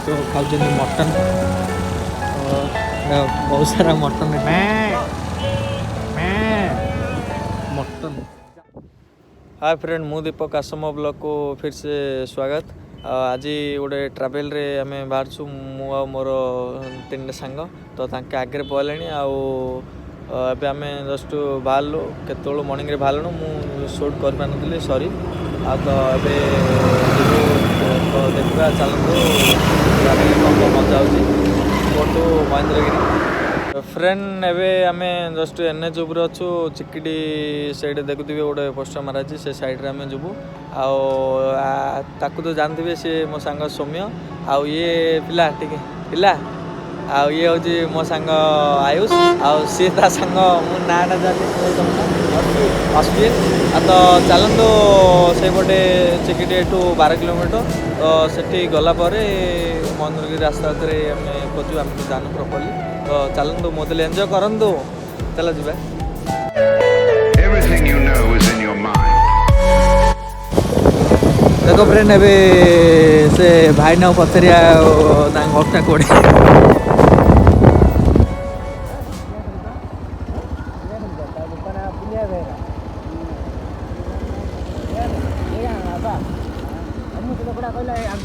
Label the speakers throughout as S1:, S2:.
S1: तो खाऊँ मटन बहुत सारा मटन मटन। हाय फ्रेंड, मु दीपक आसम ब्लॉग को फिर से स्वागत। आज गोटे ट्रावेल रे आम बाहर मु मोर 3 सांग तो तांके आगे पहले आम जस्ट बाहर केत मर्निंग रे बाहर मु शूट कर पानी सॉरी आ तो ए तो देखा चलते ट्रावेल कम मजा हो महेंद्रगिरी फ्रेंड। एवं आम जस्ट एनएच उपर अच्छु चिकिटी साइड देखुवे गोटे पोस्टर माराची से सैड्रे आम जीवु आकु तो जानते सी मो सांग सौम्य आउ ये पिला टिके पिला आउ ये हूँ मो सांग आयुष आउ सी ता सांग मो नाटा जानी अश्विन आ तो चलतु से पटे चिकिटी एठू 12 किलोमीटर तो सेठी गलापर महेंद्रगिरी रास्ता आम खोजु आम जानू प्रॉपर्ली तो चलतु मोदे एंजॉय करंतु चलो जी।
S2: Everything you know is in your mind.
S1: देखो फ्रेंड ए से भाई ना पचरिया घरटा कोड़े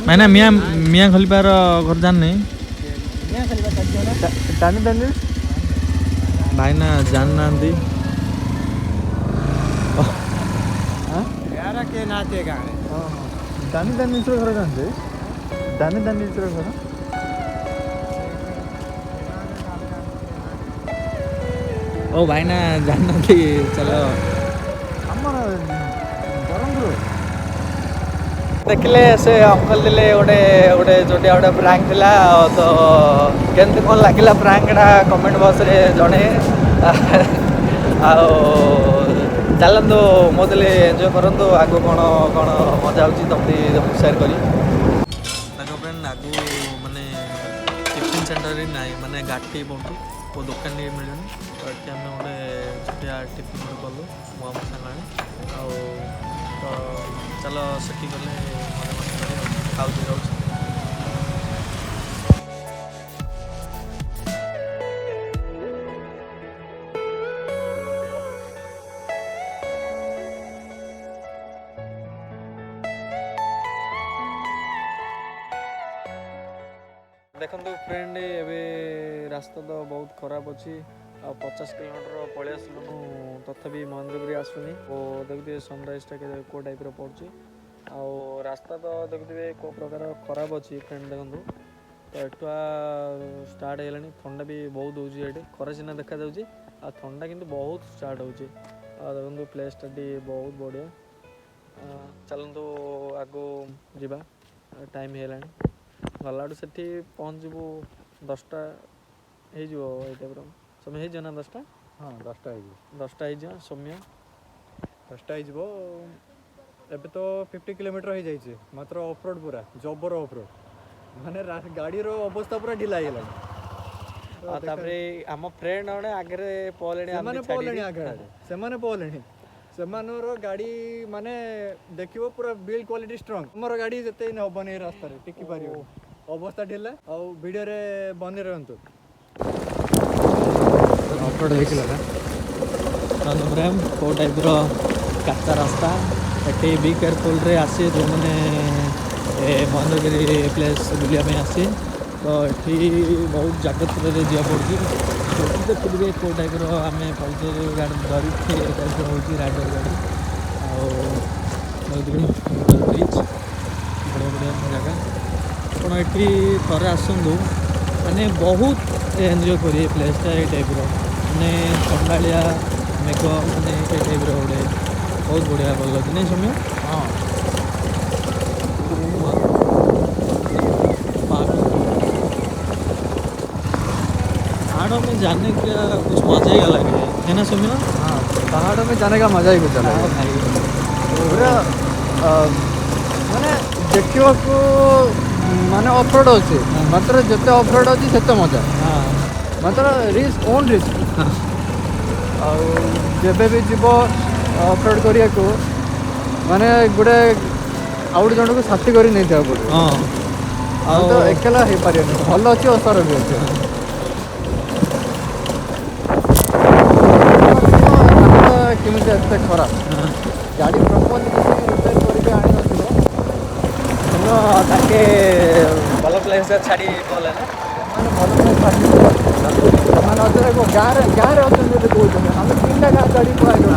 S1: मैंने मियाँ मियाँ खलीफार घर जान नहीं भाई ना जान ना दी
S3: के नाते गाने
S4: दानी दानी घर जानते दानी दानी घर
S1: ओ भाई ना जान ना दी चलो देखले से अंकल दिले गोटे गोटे छोटिया गोटे प्रांक थिला तो केमती कौन लगिला प्रांकटा कमेंट बॉक्स रे जणे चलतु मोदे एंजॉय करंतु आगु कौन कौन मजा होची तुमती शेयर करी देखो फ्रेंड आगु माने टिफिन सेंटर ना माने गाटी पड़ू को दुकान नहीं मिलनी तो ये आम गोटे छोटिया टिफिन कलु मुआ सांगे तो चलो सेठी गले खाऊ रोच देखो फ्रेंड एवं रास्ता तो बहुत खराब अच्छी 50 किलोमीटर पलि आसलु तथापि महेंद्रगिरी आसुनी और देखते सनराइजटा को टाइप पड़ुची आ रास्ता तो देखते को प्रकार खराब अच्छी फ्रेंड देखो तो एठुआ स्टार्ट है थंडा भी बहुत होची ये खरा सीना देखा जाऊँगी आ थंडा किंतु बहुत स्टार्ट होची देखो प्लेसटा बहुत बढ़िया चलतु आगो जीवा टाइम है गला से पहुँचू 10टा हो टाइप समय हो ना 10टा
S4: हाँ
S1: 10टा हो सौम्य
S4: 10टा हो एबे तो 50 किलोमीटर हो जाइए मात्र ऑफरोड पूरा जबर ऑफरोड माने गाड़ी रो अवस्था पूरा ढिला हो
S1: आम फ्रेंड मैंने आगे
S4: पहले से गाड़ी माने देखियो पूरा बिल्ड क्वालिटी स्ट्रांग हमर गाड़ी जते हबनी रास्ता रे टिकी पारियो अवस्था ढिला आ वीडियो रे बनी रहंतु
S1: ऑफरोड देखला ना को टाइप रो काचा रास्ता एटे बी केयरफुल रे आसे जो मैंने महेंद्रगिरी प्लेस बुलिया आसे तो ये बहुत जागृत जा पड़ी देखिए को टाइप आम पल्सर गाड़ी धरी टाइप हूँ राइडर गाड़ी ब्रिज बढ़िया बढ़िया जगह आप ये थे आसतु मैंने बहुत एंजॉय करेंगे प्लेसटा ये टाइप मैंने थंडाड़िया मेघ मैंने ये टाइप गोटे बहुत बढ़िया भल लगे नहीं समय हाँ पहाड़ों में जाने का कुछ मजा ही अलग है ना सुमिया?
S4: हाँ पहाड़ों में जाने का मजा ही कुछ अलग है भाई पूरा माने देखियो को माने ऑफरोड अच्छे मात्र जिते ऑफरोड अच्छी सेते मजा
S1: हाँ
S4: मात्र रिस्क ओन रिस्क जब भी जीव ऑफरोड करिया को माने गोटे आउट जन को साथी कर नहीं था पड़े
S1: हाँ
S4: ଆଉ ତ ଏକଲା ହେଇପାରିବନି, ଭଲ ଅଛି ଅସର ବି ଅଛି। କେମିତି ଏତେ ଖରାପ ଗାଡ଼ି ପ୍ରପର୍ଲି କିଛି ରିପେୟାର କରିକି ଆଣିନଥିବ
S1: ତାକେ ଭଲ ପ୍ଲେସ୍ ଛାଡ଼ି ଗଲେ ନା
S4: ସେମାନେ ଭଲ ସେମାନେ ଅଛନ୍ତି ଗାଁରେ ଅଛନ୍ତି ବୋଲି କହୁଛନ୍ତି। ଆମେ 3ଟା ଗାଁ ଛାଡ଼ିକି ପଳାଇଲୁ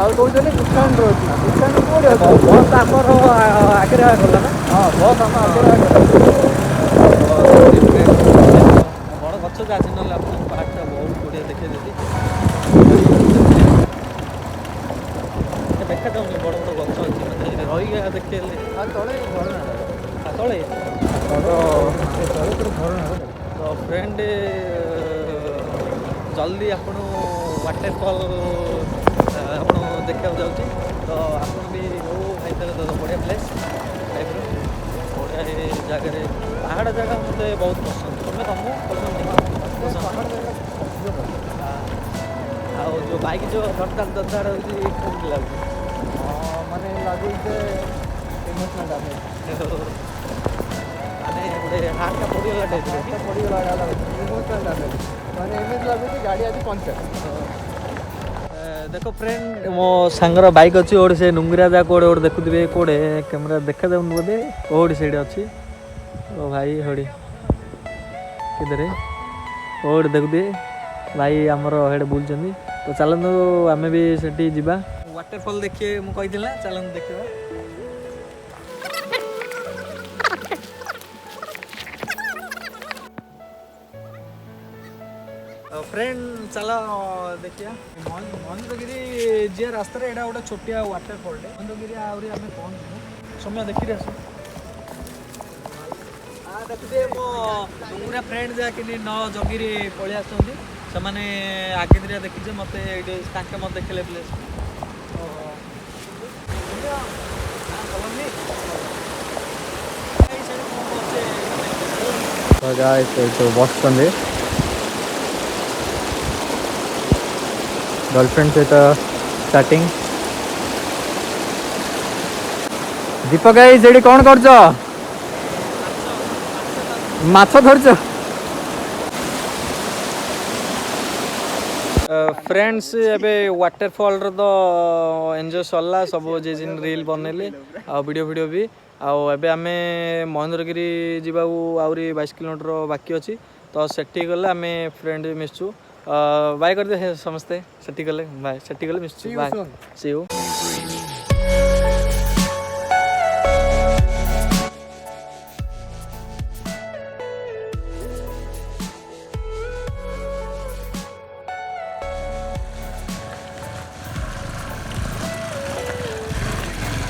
S4: ଆଉ କହୁଛନ୍ତି କୁଷ୍ଠାଣ୍ଡରେ ଅଛି। କୁଷ୍ଠାଣ୍ଡ କେଉଁଠି ଅଛି?
S1: ବସ୍ ଆମର ଆଗରେ ଗଲା ନା।
S4: ହଁ ବସ୍ ଆମ ଆଗରେ
S1: ବଡ଼ ଗଛ ଅଛି, ନହେଲେ ଆପଣଙ୍କ ପାହାଡ଼ଟା ବହୁତ ବଢ଼ିଆ ଦେଖେଇଦେଲି। ଦେଖାଯାଉନି ବଡ଼ ବଡ଼ ଗଛ ଅଛି, ମାନେ ରହିବା ଦେଖେଇଲେ
S4: ତଳେ ଝରଣା
S1: ତଳେ ତ ଫ୍ରେଣ୍ଡ ଜଲ୍ଦି ଆପଣ ୱାଟରଫଲ୍ ଆପଣ ଦେଖିବାକୁ ଯାଉଛି। ତ ଆପଣ ବି ଭାଇ ତାହେଲେ ତ ବଢ଼ିଆ ପ୍ଲେସ୍ ଟାଇପ୍ର ବଢ଼ିଆ ଜାଗାରେ ପାହାଡ଼ ଜାଗା ମୋତେ ବହୁତ ପସନ୍ଦ। ତମକୁ ପସନ୍ଦ ଆଉ ଯେଉଁ ବାଇକ୍ ଯେଉଁ ଦରଦାର ହେଉଛି କେମିତି ଲାଗୁଛି?
S4: ମାନେ ଲାଗୁଛି ଯେ ଇମୋସନାଲ୍ ଡ୍ୟାମେଜ୍
S1: ମାନେ ଗୋଟେ ହାର୍ଟଟା ପଡ଼ିଗଲା ଟାଇପ୍ର
S4: ପଡ଼ିଗଲା ଇମୋସନାଲ୍ ଡ୍ୟାମେଜ୍ ମାନେ ଏମିତି ଲାଗୁଛି ଗାଡ଼ି ଆଜି ପଙ୍କଚର୍।
S1: ଦେଖ ଫ୍ରେଣ୍ଡ ମୋ ସାଙ୍ଗର ବାଇକ୍ ଅଛି ଗୋଟେ, ସେ ନୁଙ୍ଗିରା ଯା କୋଉଠି ଗୋଟେ ଦେଖୁଥିବେ, କୋଉଠି କ୍ୟାମେରା ଦେଖାଯାଉନି ବୋଧେ, କୋଉଠି ସେଇଠି ଅଛି। ଓ ଭାଇ ହଡ଼ି କିଧରେ କୋଉଠି ଦେଖୁଥିବେ ଭାଇ ଆମର ସେଇଠି ବୁଲୁଛନ୍ତି। ତ ଚାଲନ୍ତୁ ଆମେ ବି ସେଠି ଯିବା, ୱାଟରଫଲ୍ ଦେଖିବେ ମୁଁ କହିଥିଲି ନା, ଚାଲନ୍ତୁ ଦେଖିବା। ଫ୍ରେଣ୍ଡ ଚାଲ ଦେଖିବା ମହେନ୍ଦ୍ରଗିରି ଯିବା ରାସ୍ତାରେ ଏଇଟା ଗୋଟେ ଛୋଟିଆ ୱାଟରଫଲ୍ଟେ। ମହେନ୍ଦ୍ରଗିରି ଆହୁରି ଆମେ ପହଞ୍ଚିବୁ, ସମୟ ଦେଖିକି ଆସୁ। ଦେଖୁଥିବେ ମୋ ନୁଙ୍ଗୁରା ଫ୍ରେଣ୍ଡ ଯାହାକି ନ ଜଗିରି ପଳେଇ ଆସୁଛନ୍ତି, ସେମାନେ ଆଗେ ଦିଟା ଦେଖିଛେ ମୋତେ ଏଇଠି ତାଙ୍କେ ମୋତେ ଦେଖିଲେ ପ୍ଲେସ୍।
S4: ବସୁଛନ୍ତି गर्लफ्रेंड सहित चाटिंग। दीपक भाई सेठी कौन कर माछ धरच?
S1: फ्रेंड्स एबे वाटरफॉल रो तो एंजॉय सरला सब जे जिन रील बनैले आ वीडियो भी आउ एबे आमे महेंद्रगिरी जीवाऊ आउरी 22 किलोमीटर बाकी अछि। तो सेठी गले आमे फ्रेंड मिसचु बाय कर दे समस्ते सेठी गले बाय सेठी गले मिसचु बाय सी यू।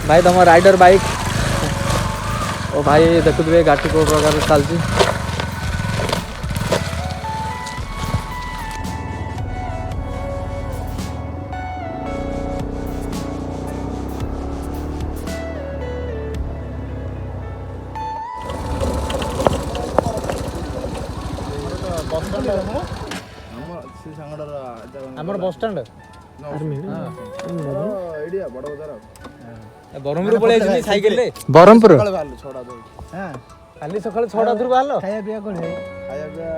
S1: भाई तुम राइडर बाइक ओ भाई देखुए गाड़ी को प्रकार चलती
S4: आमर बस स्टैंड
S1: बरहमपुर पळै आइछनी साइकिल रे
S4: बरहमपुर
S2: सकाळ बाहरलो छोडा दो
S1: हां खाली सकाळ 6टा दूर बाहरलो
S2: खाया पिया कोन है खाया पिया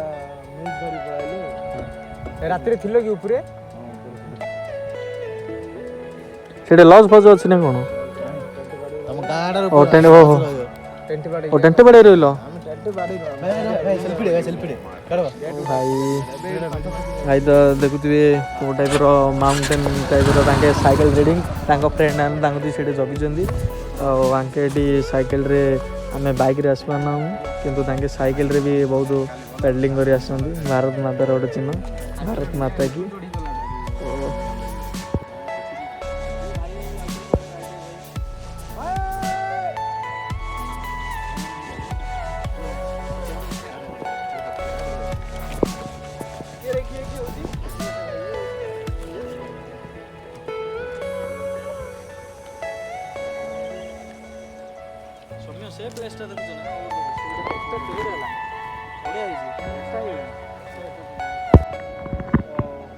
S2: मिस धरी पळाइलो
S1: रात्री थिलो कि ऊपरे सेटे लॉज फज अछि ना कोन
S2: हम गाडर
S1: ओ टेंट हो ओ टेंट बाडे रहलो
S2: हम टेंट बाडे भाई सेल्फी दे करो
S1: भाई भाई तो देखुथिबे को टाइप रो माउंटेन टाइप रो तांके साइकिल राइडिंग तांको फ्रेंड आन तांको दी सेटे जगी जंदी आंके डी साइकिल रे हमें बाइक रे आसपा ना किंतु तांके साइकिल रे भी बहुत पेडलिंग करी आसंदी। भारत माता रो चिन्ह भारत माता की से प्लेसटा देखुछ ना प्लेसटा क्लियर होला बढिया हिजी एक्स्ट्रा हिजी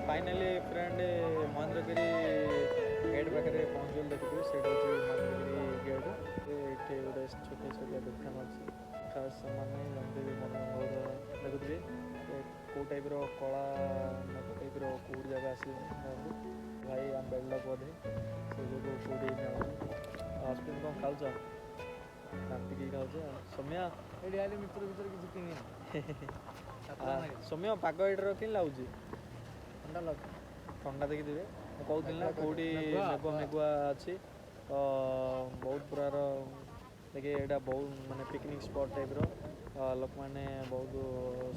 S1: फाइनली ସେମାନେ ଜାଣିଥିବେ ମନୋହର ଦେଖୁଥିବେ କେଉଁ ଟାଇପ୍ର କଳା କେଉଁ ଟାଇପ୍ର କେଉଁ ଜାଗା ଆସିବେ ଭାଇ ଆମ ବେଲ୍ଟ ବୋଧେ ସେ ଯୋଗୁଁ କେଉଁଠି ହସ୍ପିଟାଲ କ'ଣ ଖାଉଛ ରାନ୍ଧିକି ଖାଉଛ ସୌମ୍ୟ
S4: ଏଇଠି ଆଇଲେ ମିତ୍ର ଭିତରେ କିଛି କିଣିନି
S1: ସୌମ୍ୟ ପାଗ ଏଇଠିର କେମିତି ଲାଗୁଛି
S4: ଥଣ୍ଡା ଲାଗୁଛି
S1: ଥଣ୍ଡା ଦେଖିଥିବେ ମୁଁ କହୁଥିଲି ନା କେଉଁଠି ମେଘୁଆ ମେଘୁଆ ଅଛି ତ ବହୁତ ପ୍ରକାର ଦେଖି ଏଇଟା ବହୁତ ମାନେ ପିକନିକ୍ ସ୍ପଟ୍ ଟାଇପ୍ର ଲୋକମାନେ ବହୁତ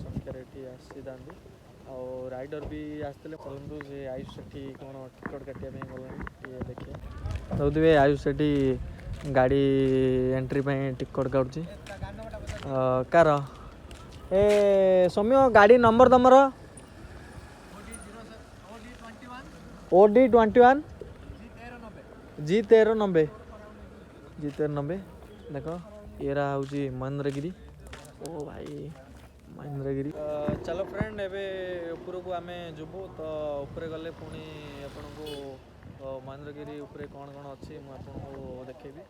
S1: ସଂଖ୍ୟାରେ ଏଠି ଆସିଥାନ୍ତି ଆଉ ରାଇଡ଼ର୍ ବି ଆସିଥିଲେ ଚାଲନ୍ତୁ ସେ ଆୟୁଷ ସେଠି କ'ଣ ଟିକଟ୍ କାଟିବା ପାଇଁ ଗଲାଣି ଟିକେ ଦେଖିବା ଦେଖୁଥିବେ ଆୟୁଷ ସେଠି ଗାଡ଼ି ଏଣ୍ଟ୍ରି ପାଇଁ ଟିକଟ୍ କାଟୁଛି କାର ଏ ସୌମ୍ୟ ଗାଡ଼ି ନମ୍ବର ତୁମର OD21 G1390 ଦେଖ ଏରା ହେଉଛି ମହେନ୍ଦ୍ରଗିରି ଓ ଭାଇ ମହେନ୍ଦ୍ରଗିରି ଚାଲ ଫ୍ରେଣ୍ଡ ଏବେ ଉପରକୁ ଆମେ ଯିବୁ ତ ଉପରେ ଗଲେ ପୁଣି ଆପଣଙ୍କୁ ମହେନ୍ଦ୍ରଗିରି ଉପରେ କ'ଣ କ'ଣ ଅଛି ମୁଁ ଆପଣଙ୍କୁ ଦେଖେଇବି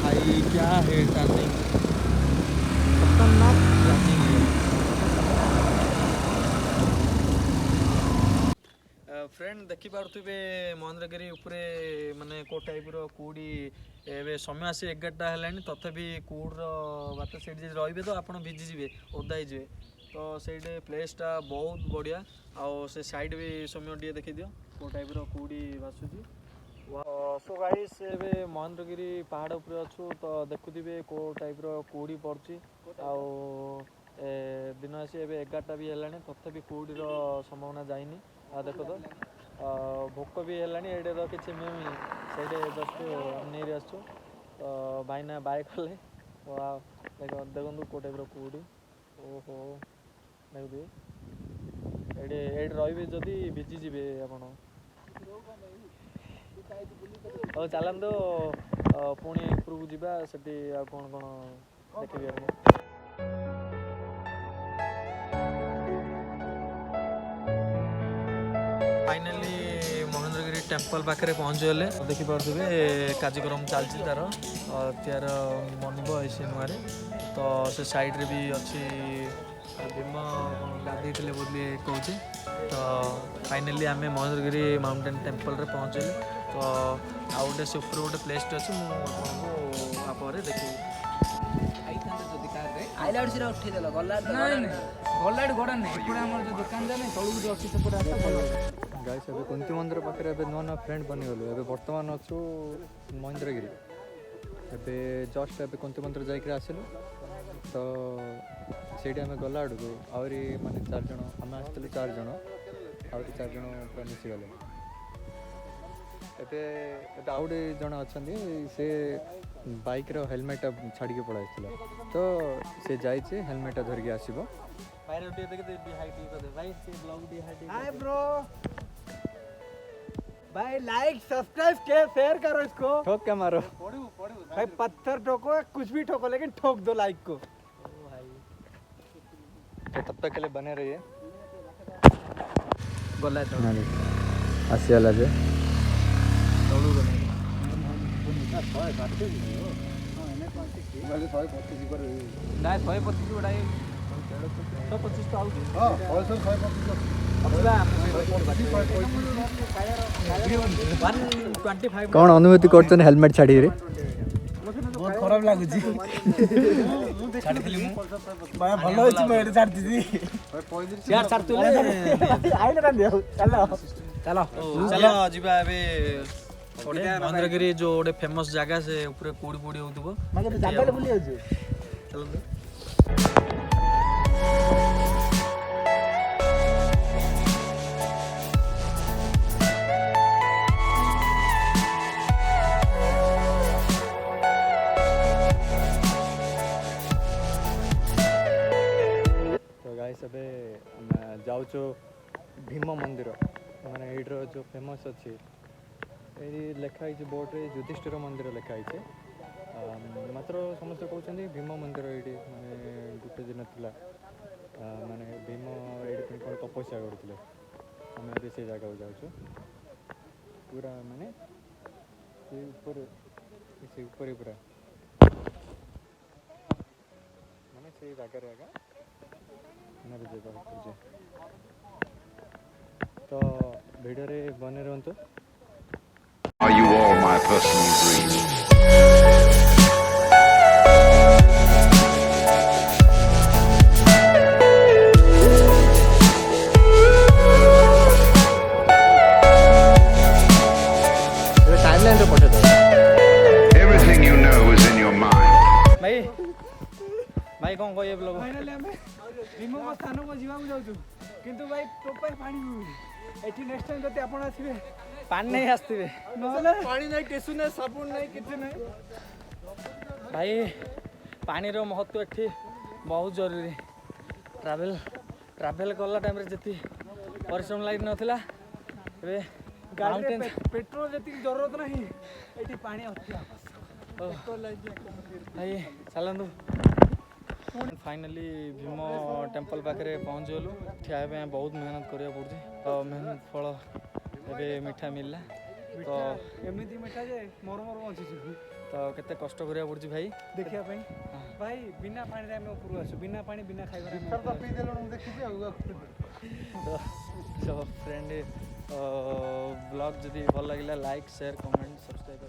S1: भाई क्या है टर्निंग खतरनाक टर्निंग फ्रेंड देखिपे महेन्द्रगिरी उपरे माने को टाइप्र कौड़ी ए समय आसी 11टा है तथापि कौड़ बात से रे तो आप भिजिजे ओदा हो तो से प्लेसटा बहुत बढ़िया आउ से साइड भी समय टे देखी दियो को टाइप्र कौड़ी भासुची सो गाइस ए महेन्द्रगिरी पहाड़ उपर अच्छु तो देखुवे को टाइप्र कौड़ी पड़ी आउ दिन आसी 11टा भी है तथापि कौड़ीर संभावना जाइनी देख तो भोक भी है ये तो किसी मिलूनी से जस्ट नहीं आसु तो भाईना बाय कले देखु को टाइप्र कौड़ी ओहो देखिए ये रही जदि भिजिजे आप ହଉ ଚାଲନ୍ତୁ ପୁଣି ଉପରକୁ ଯିବା ସେଠି ଆଉ କ'ଣ କ'ଣ ଦେଖିବି ଆପଣ फाइनाली महेन्द्रगिरी टेम्पल पाखे पहुँचीगले देखिपे कार्यक्रम चलती तार त्यार मनब ऐसे नुआ तो से साइड्रे भी अच्छी भीम गाधे बोली कौच तो फाइनाली आम महेन्द्रगिरी माउंटेन टेम्पल रे पहुँचलु तो आउ गोटे से ऊपर गोटे प्लेस अच्छी मुझे देखी
S4: गाइस अबे कुंती मंदिर पाखे अबे नुआ नुआ फ्रेंड बनीगलु ए बर्तमान अच्छु महेन्द्रगिरी ए जस्ट ए कुंती मंदिर जाकर आसलु तो से आम गला आड़क आहरी माने 4 जन आम आसलु 4 जन आहरी 4 जन पूरा मिसीगले ए आउ गए जन अच्छा से बाइक रो हेलमेट छाड़ी के पड़ा तो से जाइए हेलमेट धरिकी आसो
S2: हाय ब्रो भाई लाइक सब्सक्राइब के शेयर करो इसको
S4: ठोक के मारो
S2: भाई पत्थर ठोको कुछ भी ठोको लेकिन ठोक दो लाइक को
S4: तो तब तक के लिए बने रहिए
S2: गला
S4: आसीगला जे
S2: ना 125 गुड़ा 125 तो आउट हां 125
S4: कौन अनुभूति करछन हेलमेट छाड़ी रे
S2: बहुत खराब लागुची छाड़ी दिली मु भाई भलो होची मैं एडे छाड़ी दी शेयर छाड़तुले आइले ना दियो चलो चलो
S1: चलो जीवा एबे महेन्द्रगिरी जो गोटे फेमस जगह से ऊपर कौड़ी कौड़ी होउतबो
S2: मागे जागले बुली होजे
S1: चलो
S4: ଏବେ ଯାଉଛୁ ଭୀମ ମନ୍ଦିର ମାନେ ଏଇଠିର ଯେଉଁ ଫେମସ୍ ଅଛି ଏଇଠି ଲେଖା ହେଇଛି ବୋର୍ଡ଼ରେ ଯୁଧିଷ୍ଠିର ମନ୍ଦିର ଲେଖା ହେଇଛି ମାତ୍ର ସମସ୍ତେ କହୁଛନ୍ତି ଭୀମ ମନ୍ଦିର ଏଇଠି ମାନେ ଗୋଟେ ଦିନ ଥିଲା ମାନେ ଭୀମ ଏଇଠି ପୁଣି କ'ଣ ତପସ୍ୟା କରୁଥିଲେ ଆମେ ଏବେ ସେ ଜାଗାକୁ ଯାଉଛୁ ପୁରା ମାନେ से ऊपर पूरा माने से जगह आगा मेरे जगह पड़े तो वीडियो रे बने रहंतो
S3: Are you all my personal dreams?
S4: Timeline रे पठे दो
S3: Everything you know is in your mind.
S1: भाई भाई कौन कहिए ब्लॉग
S2: फाइनाली ଆମେ ଭୀମଙ୍କ ସ୍ଥାନକୁ ଯିବାକୁ ଯାଉଛୁ କିନ୍ତୁ ଭାଇ ଟୋପାଏ ପାଣି ମିଳୁନି ଏଠି ନେକ୍ସଟ ଟାଇମ୍ ଯଦି ଆପଣ ଆସିବେ
S1: ପାଣି ନେଇ ଆସିଥିବେ
S2: ନହେଲେ ପାଣି ନାହିଁ ଟିସୁ ନାହିଁ ସାବୁନ ନାହିଁ କିଛି ନାହିଁ
S1: ଭାଇ ପାଣିର ମହତ୍ଵ ଏଠି ବହୁତ ଜରୁରୀ ଟ୍ରାଭେଲ କଲା ଟାଇମ୍ରେ ଯେତିକି ପରିଶ୍ରମ ଲାଗି ନଥିଲା ଏବେ
S2: ଗାଡ଼ିରେ ପେଟ୍ରୋଲ ଯେତିକି ଜରୁରତ ନାହିଁ ଏଠି ପାଣି ଅତି ଆବଶ୍ୟକ
S1: ଭାଇ ଚାଲନ୍ତୁ फाइनाली भीम टेम्पल पाखे पहुँचगलु ठिया बहुत मेहनत करा पड़े तो मेहनत फल ए मीठा मिलला तो
S2: एमती मीठा जे मोर बंची
S1: तो केते कष्ट करा पड़े भाई
S2: देखिया भाई बिना पानी रे हम ऊपर आसु बिना पानी बिना खाइबा तो पी देलण देखि
S1: तो फ्रेंड ब्लॉग जदि भल लगिला लाइक शेयर कमेंट सब्सक्राइब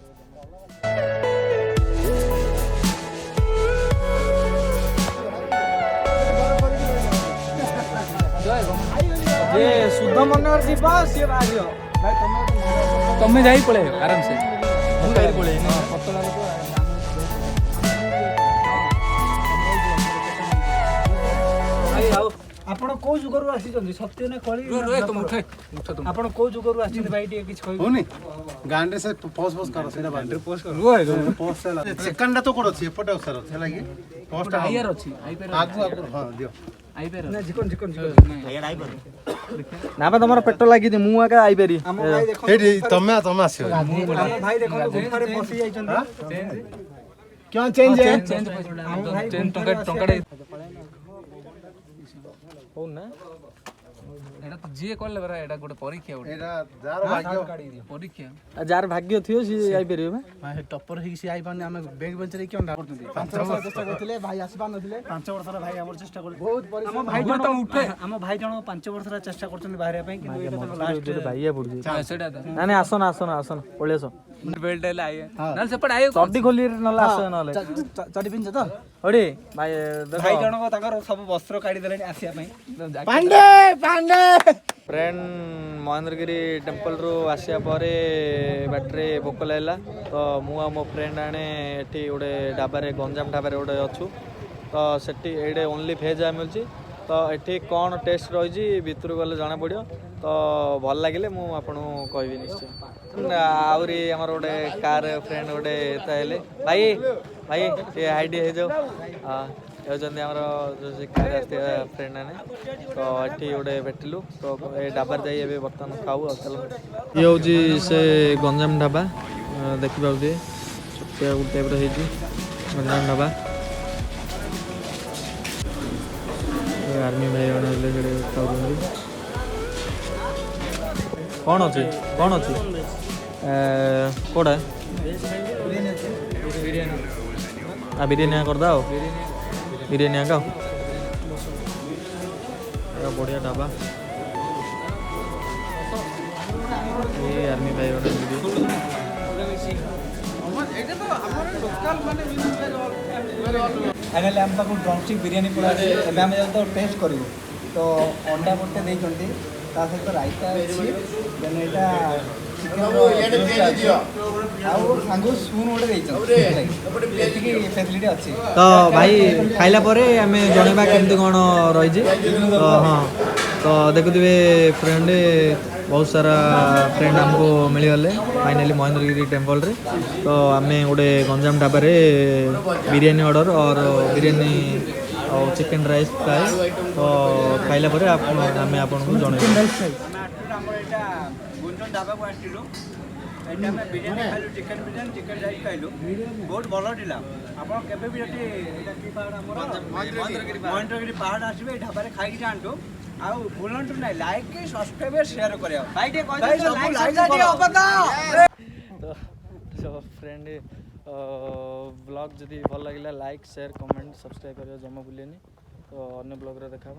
S2: ये शुद्ध मन जीव सी बाहर भाई
S5: तुम्हें जाई पड़े आराम से
S1: पड़े
S2: आपण को जुगरु आसी सत्य ने कली आपण को जुगरु आसी भाई टे किछ कहू
S6: होनी गांडे से पोस्ट करो सेना बांडे पोस्ट करो पोस्ट सेकंड तो कोड अछि एपटे सर थला कि पोस्ट
S5: आईआर अछि आईपेर
S6: आगु आगु हां दियो
S5: आईपेर
S2: ना जिकन
S1: ना बा तमरो पेट लागि दे मु आका आई पेरी
S2: हम भाई देखो
S6: हेडी तमे आसियो
S2: हम भाई देखो गुफा रे बसी जाइछन
S6: क्यों चेंज है
S5: चेंज टंका
S1: हो ना
S5: एटा तो जे करले बरा एटा गोटे परीक्षा उठे
S6: एरा जार भाग्य
S5: परीक्षा
S1: जार भाग्य थियो सी आई पेरी
S6: भाई टॉपर ही से आई पाने हम बैग बेंच रे क्यों करथि 5 वर्ष चेष्टा करथिले भाई आसबा नथिले 5 वर्ष रा भाई हमर चेष्टा कर बहुत परिश्रम
S2: हम भाई जण उठे हम भाई जण 5 वर्ष रा चेष्टा करछन बाहर पई कि एटा लास्ट
S1: भाई पड़ी
S5: सेटा
S1: ना ना आसन पळे आसो
S5: बेल्ट ले आए ना सेपट आए
S1: चड्डी खोली नले आसो नले
S2: चडी पिन्छ त
S1: ओडी भाई
S2: भाई जण ताकर सब वस्त्र काढी देलेनी आसिया पई
S6: पांडे
S1: फ्रेंड महेंद्रगिरी टेम्पल रु आसिया परे बाटरे भोक लागला तो मु आ मो फ्रेंड आने एठी गोटे ढाबारे गंजाम ढाबारे गोटे अच्छु तो सेठी एडे ओनली भेज मिलुची तो एठी कौन टेस्ट रही भितर गले जना पड़ो तो भल लगे मु आपन कहबी निश्चय आउरी हमर गोटे कार फ्रेंड गोटे ताइले भाई भाई ये आईडी हे जो होती आमर जो कार फ्रेंड मैंने तो ये गोटे भेटिलु तो ये ढाबार जाइए बर्तमान खाऊ चल ये हूँ से गंजाम ढाबा देखिए छुटिया गोटे टाइप गंजाम ढाबा आर्मी भाई मैंने खाऊ कौन अच्छी कौटा बिरयानी करदा बिरयानी आका बढ़िया ढाबा ये आर्मी भाई
S2: फाइनली हम पाखु ड्रमस्टिक बिरयानी पड़ा एबे हम तो टेस्ट करू तो अंडा गोटे देइचंती ता सहित रायता अछि देन एटा चिकन आउ सांगु स्पून गोटे देइचंती एतिकी फैसिलिटी अछि
S1: तो भाई खाइला परे आमे जणेबा केमती कोन रही तो हाँ तो देखुथिबे फ्रेंड बहुत सारा फ्रेंड हमको मिलगले फाइनली महेंद्रगिरी टेम्पल रे तो आम गोटे गंजाम ढाबा बिरयानी ऑर्डर और बिरयानी और चिकन राइस खाए तो खाइला परे आम आपको जन
S2: ढाबा को आसिलु एटा में बिरयानी खाइलु चिकन राइस खाइलु बहुत भलो दिला आपण केबे भी एटी एटा की पहाड़ हमर महेंद्रगिरी पहाड़ आसीबे ढाबा रे खाइ जांटो आउ भूलंटु नै लाइक सब्सक्राइब शेयर करियो भाई टे कहि लाइक
S1: सो फ्रेंड ब्लॉग जदि भल लगे लाइक शेयर कमेंट सब्सक्राइब करियो जमा भूलेनी तो अन्य ब्लॉग रे देखा।